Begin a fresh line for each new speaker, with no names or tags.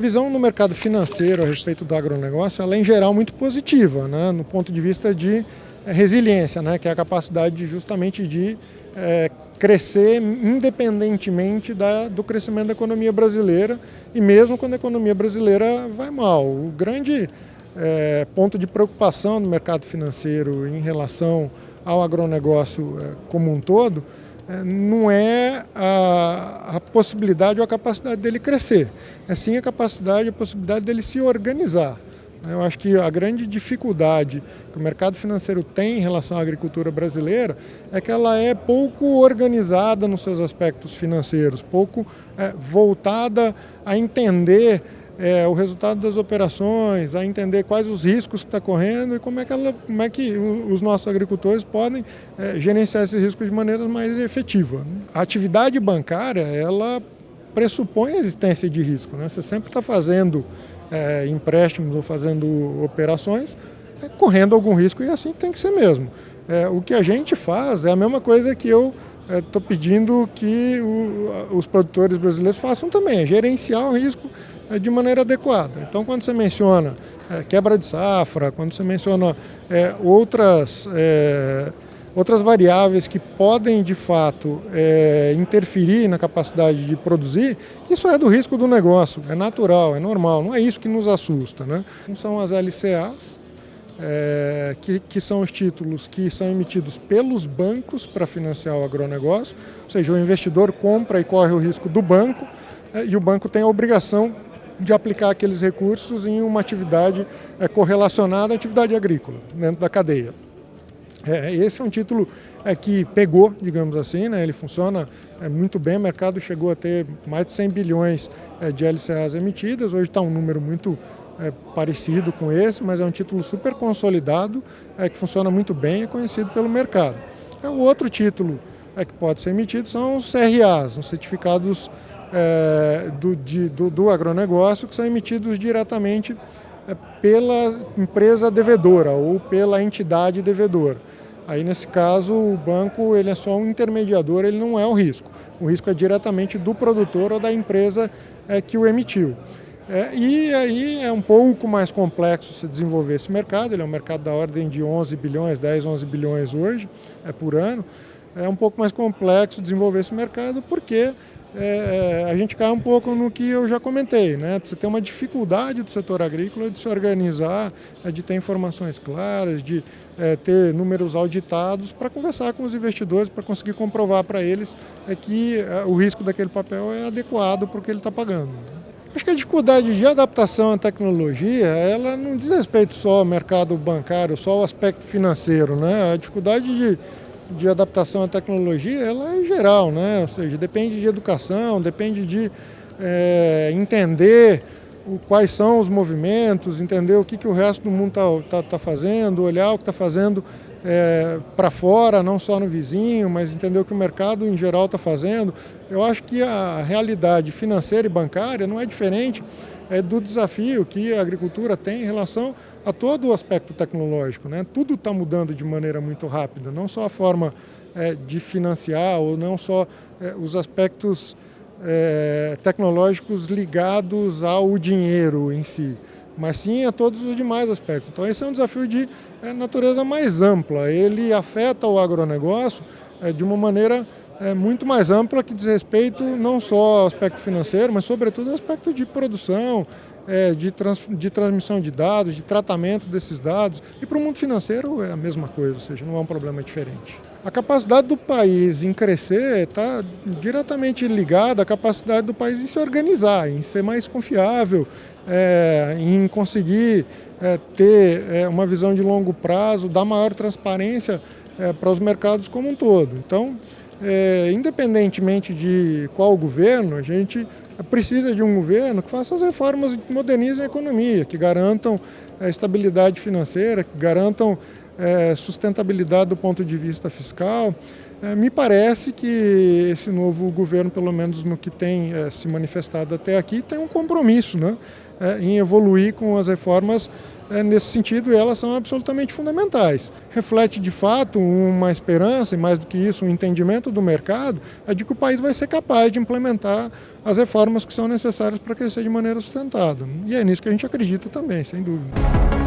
visão no mercado financeiro a respeito do agronegócio, ela é em geral muito positiva, né, no ponto de vista de resiliência, né, que é a capacidade justamente de crescer independentemente do crescimento da economia brasileira e mesmo quando a economia brasileira vai mal. O grande ponto de preocupação no mercado financeiro em relação ao agronegócio como um todo não é a possibilidade ou a capacidade dele crescer, é sim a capacidade e a possibilidade dele se organizar. Eu acho que a grande dificuldade que o mercado financeiro tem em relação à agricultura brasileira é que ela é pouco organizada nos seus aspectos financeiros, pouco voltada a entender o resultado das operações, a entender quais os riscos que está correndo e como é que os nossos agricultores podem gerenciar esses riscos de maneira mais efetiva. A atividade bancária, ela pressupõe a existência de risco, né? Você sempre está fazendo empréstimos ou fazendo operações, correndo algum risco, e assim tem que ser mesmo. O que a gente faz é a mesma coisa que eu estou pedindo que os produtores brasileiros façam também, é gerenciar o risco de maneira adequada. Então, quando você menciona quebra de safra, quando você menciona outras variáveis que podem, de fato, interferir na capacidade de produzir, isso é do risco do negócio, é natural, é normal, não é isso que nos assusta, né? São as LCAs, que são os títulos que são emitidos pelos bancos para financiar o agronegócio, ou seja, o investidor compra e corre o risco do banco, e o banco tem a obrigação de aplicar aqueles recursos em uma atividade correlacionada à atividade agrícola, dentro da cadeia. Esse é um título que pegou, digamos assim, né? Ele funciona muito bem, o mercado chegou a ter mais de 100 bilhões de LCAs emitidas, hoje está um número muito parecido com esse, mas é um título super consolidado, que funciona muito bem e é conhecido pelo mercado. O outro título que pode ser emitido são os CRAs, os certificados do agronegócio, que são emitidos diretamente pela empresa devedora ou pela entidade devedora. Aí, nesse caso, o banco ele é só um intermediador, ele não é o risco. O risco é diretamente do produtor ou da empresa que o emitiu. E aí é um pouco mais complexo se desenvolver esse mercado, ele é um mercado da ordem de 11 bilhões, 10, 11 bilhões hoje, por ano. É um pouco mais complexo desenvolver esse mercado porque a gente cai um pouco no que eu já comentei, né? Você tem uma dificuldade do setor agrícola de se organizar, de ter informações claras, de ter números auditados para conversar com os investidores, para conseguir comprovar para eles que o risco daquele papel é adequado para o que ele está pagando. Acho que a dificuldade de adaptação à tecnologia, ela não diz respeito só ao mercado bancário, só ao aspecto financeiro, né? A dificuldade de adaptação à tecnologia, ela é geral, né? Ou seja, depende de educação, depende de entender quais são os movimentos, entender o que o resto do mundo tá fazendo, olhar o que está fazendo para fora, não só no vizinho, mas entender o que o mercado em geral está fazendo. Eu acho que a realidade financeira e bancária não é diferente do desafio que a agricultura tem em relação a todo o aspecto tecnológico, né? Tudo está mudando de maneira muito rápida, não só a forma de financiar ou não só os aspectos tecnológicos ligados ao dinheiro em si, mas sim a todos os demais aspectos. Então esse é um desafio de natureza mais ampla, ele afeta o agronegócio de uma maneira muito mais ampla, que diz respeito não só ao aspecto financeiro, mas sobretudo ao aspecto de produção, de transmissão de dados, de tratamento desses dados. E para o mundo financeiro é a mesma coisa, ou seja, não é um problema diferente. A capacidade do país em crescer está diretamente ligada à capacidade do país em se organizar, em ser mais confiável, em conseguir ter uma visão de longo prazo, dar maior transparência para os mercados como um todo. Então, independentemente de qual governo, a gente precisa de um governo que faça as reformas que modernizem a economia, que garantam a estabilidade financeira, que garantam sustentabilidade do ponto de vista fiscal. Me parece que esse novo governo, pelo menos no que tem se manifestado até aqui, tem um compromisso, né, em evoluir com as reformas nesse sentido, e elas são absolutamente fundamentais. Reflete de fato uma esperança, e mais do que isso, um entendimento do mercado, de que o país vai ser capaz de implementar as reformas que são necessárias para crescer de maneira sustentada. E é nisso que a gente acredita também, sem dúvida.